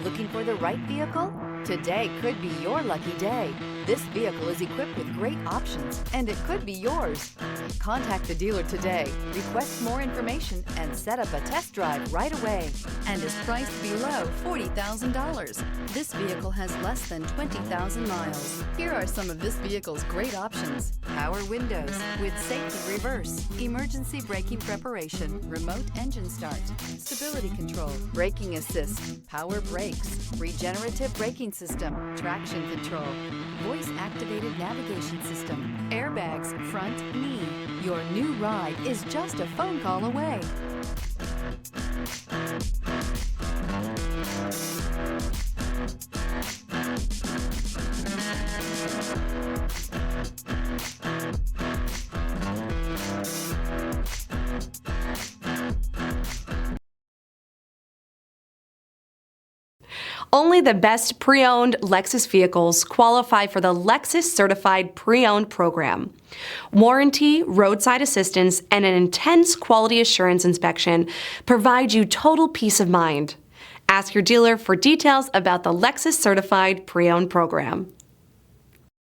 Looking for the right vehicle? Today could be your lucky day. This vehicle is equipped with great options, and it could be yours. Contact the dealer today, request more information, and set up a test drive right away. And is priced below $40,000. This vehicle has less than 20,000 miles. Here are some of this vehicle's great options: power windows with safety reverse, emergency braking preparation, remote engine start, stability control, braking assist, power brakes, regenerative braking system, traction control, voice-activated navigation system, airbags, front knee. Your new ride is just a phone call away. Only the best pre-owned Lexus vehicles qualify for the Lexus Certified Pre-Owned program. Warranty, roadside assistance, and an intense quality assurance inspection provide you total peace of mind. Ask your dealer for details about the Lexus Certified Pre-Owned program.